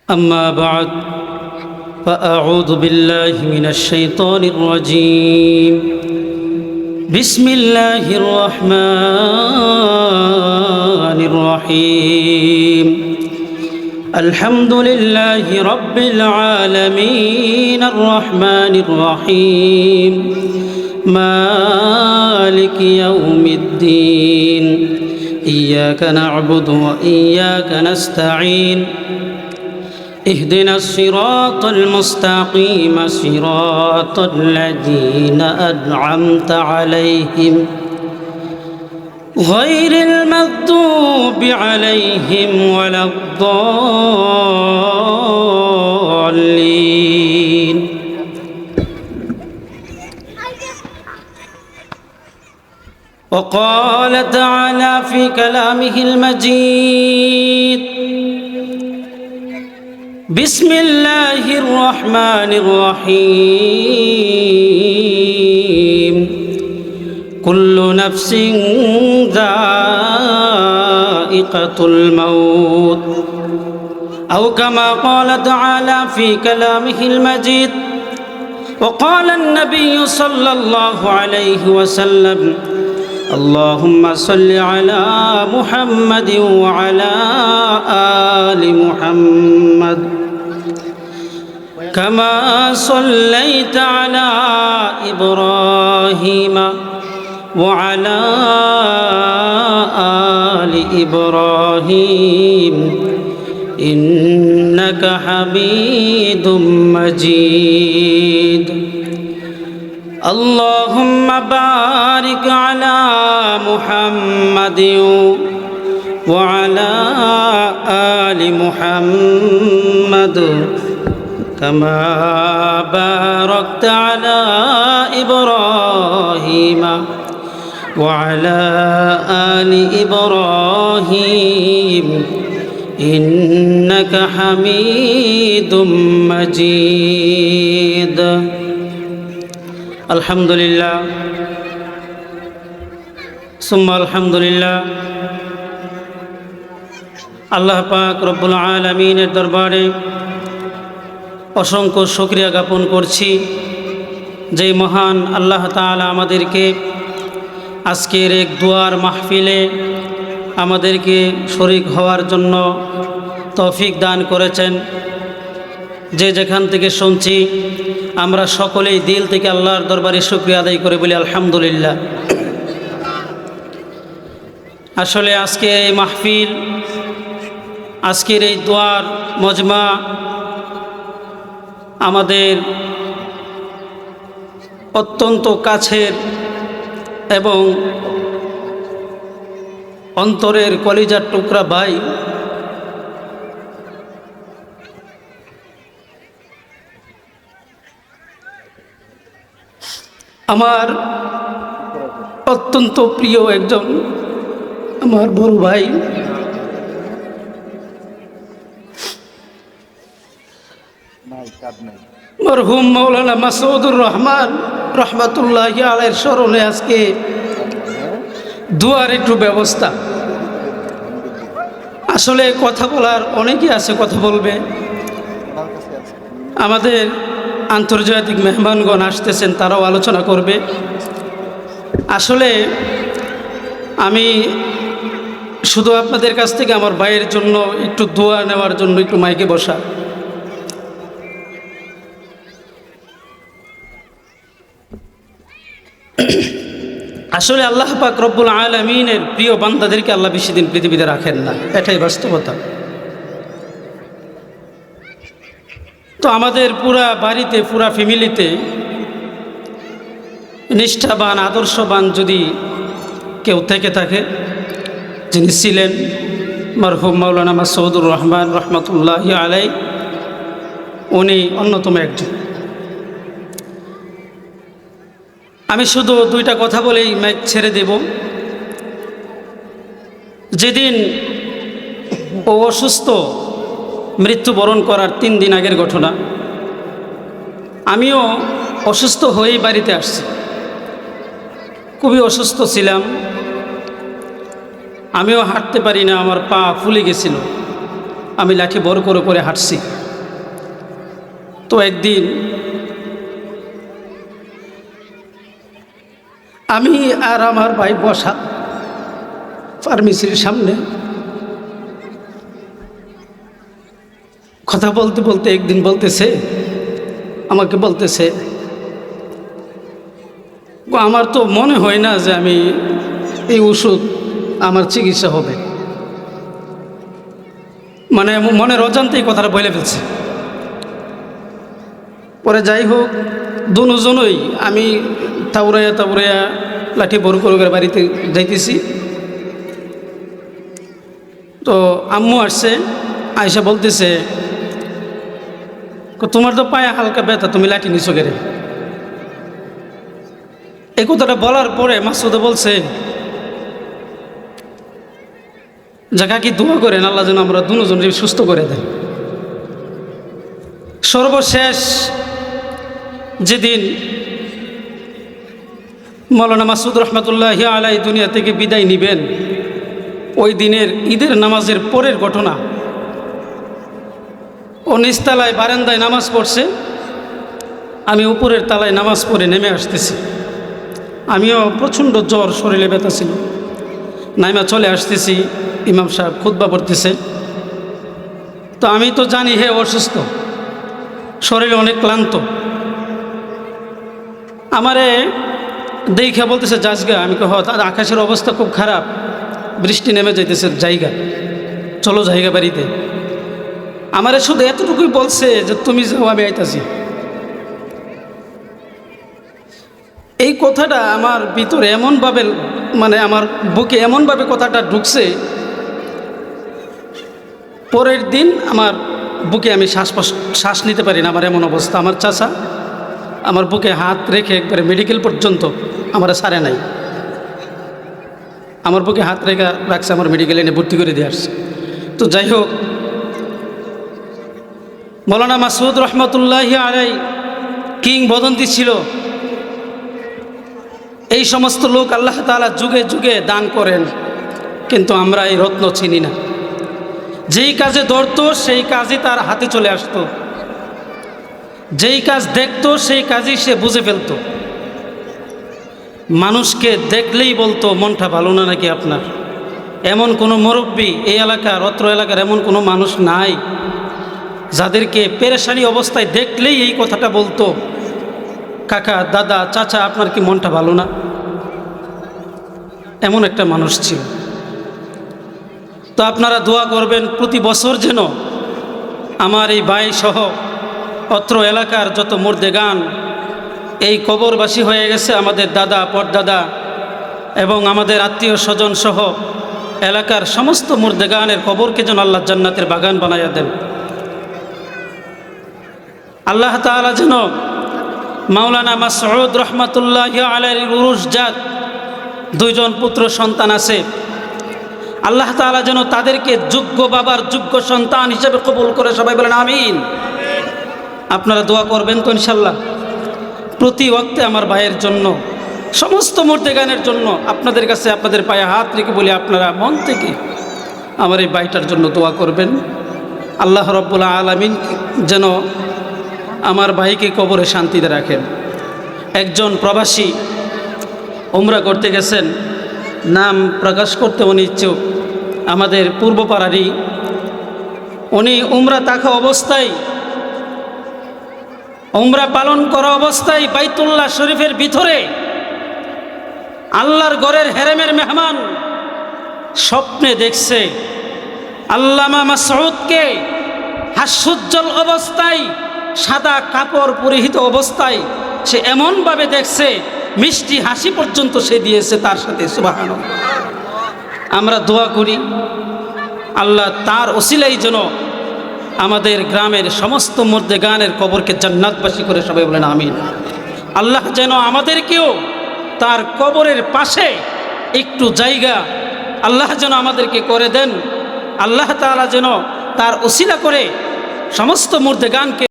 أما بعد فأعوذ بالله من الشيطان الرجيم بسم الله الرحمن الرحيم الحمد لله رب العالمين الرحمن الرحيم مالك يوم الدين إياك نعبد وإياك نستعين اهدنا الصراط المستقيم صراط الذين أنعمت عليهم غير المغضوب عليهم ولا الضالين وقال تعالى في كلامه المجيد بسم الله الرحمن الرحيم كل نفس ذائقة الموت أو كما قال تعالى في كلامه المجيد وقال النبي صلى الله عليه وسلم اللهم صل على محمد وعلى آل محمد كما صليت على إبراهيم وعلى آل إبراهيم إنك حميد مجيد اللهم بارك على محمد وعلى آل محمد كما باركت على إبراهيم وعلى آل إبراهيم إنك حميد مجيد الحمد لله ثم الحمد لله আল্লাহ পাক রব্বুল আলামিনের দরবারে অসংখ্য শুকরিয়া জ্ঞাপন করছি যে মহান আল্লাহ তাআলা আমাদেরকে আজকের এক দুয়ার মাহফিলে আমাদেরকে শরীক হওয়ার জন্য তৌফিক দান করেছেন। যে যেখান থেকে শুনছি আমরা সকলেই দিল থেকে আল্লাহর দরবারে শুকরিয়া আদায় করে বলি আলহামদুলিল্লাহ। আসলে আজকে এই মাহফিল, আজকের এই দোয়ার মজমা আমাদের অত্যন্ত কাছের এবং অন্তরের কলিজার টুকরা ভাই আমার অত্যন্ত প্রিয় একজন আমার বড় ভাই মরহুম মাওলানা মাসউদুর রহমান রহমাতুল্লাহি আলাইহির স্মরণে আজকে দুয়ার একটু ব্যবস্থা। আসলে কথা বলার অনেকেই আছে, কথা বলবে, আমাদের আন্তর্জাতিক মেহমানগণ আসতেছেন, তারাও আলোচনা করবে। আসলে আমি শুধু আপনাদের কাছ থেকে আমার ভাইয়ের জন্য একটু দোয়া নেওয়ার জন্য একটু মাইকে বসা। আসলে আল্লাহ পাক রব্বুল আলামিনের প্রিয় বান্দাদেরকে আল্লাহ বেশি দিন পৃথিবীতে রাখেন না, এটাই বাস্তবতা। তো আমাদের পুরা বাড়িতে, পুরা ফ্যামিলিতে নিষ্ঠাবান, আদর্শবান যদি কেউ থেকে থাকে, যিনি ছিলেন মরহুম মাওলানা মাসউদুর রহমান রহমাতুল্লাহি আলাইহি, উনি অন্যতম একজন। আমি শুধু দুইটা কথা বলেই মাইক ছেড়ে দেব। যেদিন ও অসুস্থ, মৃত্যুবরণ করার 3 দিন আগের ঘটনা, আমিও অসুস্থ হয়েই বাড়িতে আসছি। খুবই অসুস্থ ছিলাম, আমিও হাঁটতে পারি না, আমার পা ফুলে গেছিল। আমি লাঠি বড় করে করে হাঁটছি। তো একদিন আমি আর আমার ভাই বসা ফার্মেসির সামনে কথা বলতে বলতে একদিন আমাকে বলতেছে, আমার তো মনে হয় না যে আমি এই ওষুধ আমার চিকিৎসা হবে। মানে মনের অজান্তেই কথাটা বলে ফেলছে। পরে যাই হোক, দুজনই আমি তাবড়াইয়া লাঠি বড় করে বাড়িতে যাইতেছি। তো আম্মু আসছে, আয়সা বলতেছে, তোমার তো পায়ে হালকা ব্যথা, তুমি লাঠি নিছো কেরে? এই কথাটা বলার পরে মাসুদে বলছে, জায়গা কি দোয়া করেন আল্লাহ যেন আমরা দুজনকে সুস্থ করে দেন। সর্বশেষ যেদিন মৌলানা মাসুদ রহমতুল্লাহি আলাই দুনিয়া থেকে বিদায় নিবেন, ওই দিনের ঈদের নামাজের পরের ঘটনা। ও নিচতলায় বারান্দায় নামাজ পড়ছে, আমি উপরের তালায় নামাজ পড়ে নেমে আসতেছি। আমিও প্রচণ্ড জ্বর, শরীরে ব্যথা ছিল। নাইমা চলে আসতেছি, ইমাম সাহেব খুতবা পড়তেছে। তো আমি তো জানি হে অসুস্থ, শরীরে অনেক ক্লান্ত। আমারে দেখে বলতেছে, যাসগা? আমি কহ, আকাশের অবস্থা খুব খারাপ, বৃষ্টি নেমে যাইতেছে, জায়গা চলো জায়গা বাড়িতে। আমারে শুধু এতটুকুই বলছে যে তুমি যাও, আমি আইতাছি। এই কথাটা আমার ভিতরে এমনভাবে, মানে আমার বুকে এমনভাবে কথাটা ঢুকছে, পরের দিন আমার বুকে আমি শ্বাস নিতে পারি না, আমার এমন অবস্থা। আমার চাচা আমার বুকে হাত রেখে একবারে মেডিকেল পর্যন্ত আমার সারে নাই, আমার বুকে হাত রেখে রাখছে, আমার মেডিকেলে এনে ভর্তি করে দিয়ে আসছে। তো যাই হোক, মৌলানা মাসুদ রহমতুল্লাহি আলাই কিংবদন্তি ছিল। এই সমস্ত লোক আল্লাহ তাআলা যুগে যুগে দান করেন, কিন্তু আমরা এই রত্ন চিনি না। যেই কাজে ধরতো সেই কাজই তার হাতে চলে আসতো, যেই কাজ দেখতো সেই কাজই সে বুঝে ফেলতো। মানুষকে দেখলেই বলতো, মনটা ভালো না নাকি আপনার? এমন কোনো মুরব্বী এই এলাকার, অত্র এলাকার এমন কোনো মানুষ নাই যাদেরকে পেরেশানি অবস্থায় দেখলেই এই কথাটা বলতো, কাকা, দাদা, চাচা, আপনার কি মনটা ভালো না? এমন একটা মানুষ ছিল। তো আপনারা দোয়া করবেন প্রতি বছর যেন আমার এই ভাই সহ অত্র এলাকার যত মুর্দেগান এই কবরবাসী হয়ে গেছে, আমাদের দাদা, পরদাদা এবং আমাদের আত্মীয় স্বজন সহ এলাকার সমস্ত মুর্দেগানের কবরকে যেন আল্লাহ জান্নাতের বাগান বানাইয়া দেন। আল্লাহ তাআলা যেন মাওলানা মাসউদ রহমতুল্লাহি আলাইহির উরুসজাত দুইজন পুত্র সন্তান আছে, আল্লাহ তাআলা যেন তাদেরকে যোগ্য বাবার যোগ্য সন্তান হিসেবে কবুল করে। সবাই বলেন আমিন। আপনারা দোয়া করবেন তো ইনশাল্লাহ। প্রতি ওয়াক্তে আমার ভাইয়ের জন্য, সমস্ত মুর্দেগানের জন্য আপনাদের কাছে আপনাদের পায়ে হাত রেখে বলি, আপনারা মন থেকে আমার এই ভাইটার জন্য দোয়া করবেন। আল্লাহ রাব্বুল আলামিন যেন আমার ভাইকে কবরে শান্তিতে রাখেন। একজন প্রবাসী উমরা করতে গেছেন, নাম প্রকাশ করতে উনি ইচ্ছুক, আমাদের পূর্বপাড়ারই। উনি উমরা থাকা অবস্থায়, উমরা পালন করা অবস্থায় বাইতুল্লাহ শরীফের ভিতরে আল্লাহর ঘরের হেরেমের মেহমান স্বপ্নে দেখছে আল্লামা মাসউদকে হাস্যোজ্জ্বল অবস্থায়, সাদা কাপড় পরিহিত অবস্থায় সে এমনভাবে দেখছে, মিষ্টি হাসি পর্যন্ত সে দিয়েছে তার সাথে। সুবহানাল্লাহ। আমরা দোয়া করি আল্লাহ তার ওসিলাই যেন আমাদের গ্রামের সমস্ত মুর্দেগানের কবরকে জান্নাতবাসী করে। সবাই বলেন আমিন। আল্লাহ যেন আমাদেরকেও তার কবরের পাশে একটু জায়গা আল্লাহ যেন আমাদেরকে করে দেন। আল্লাহ তাআলা যেন তার ওসিলা করে সমস্ত মুর্দেগানকে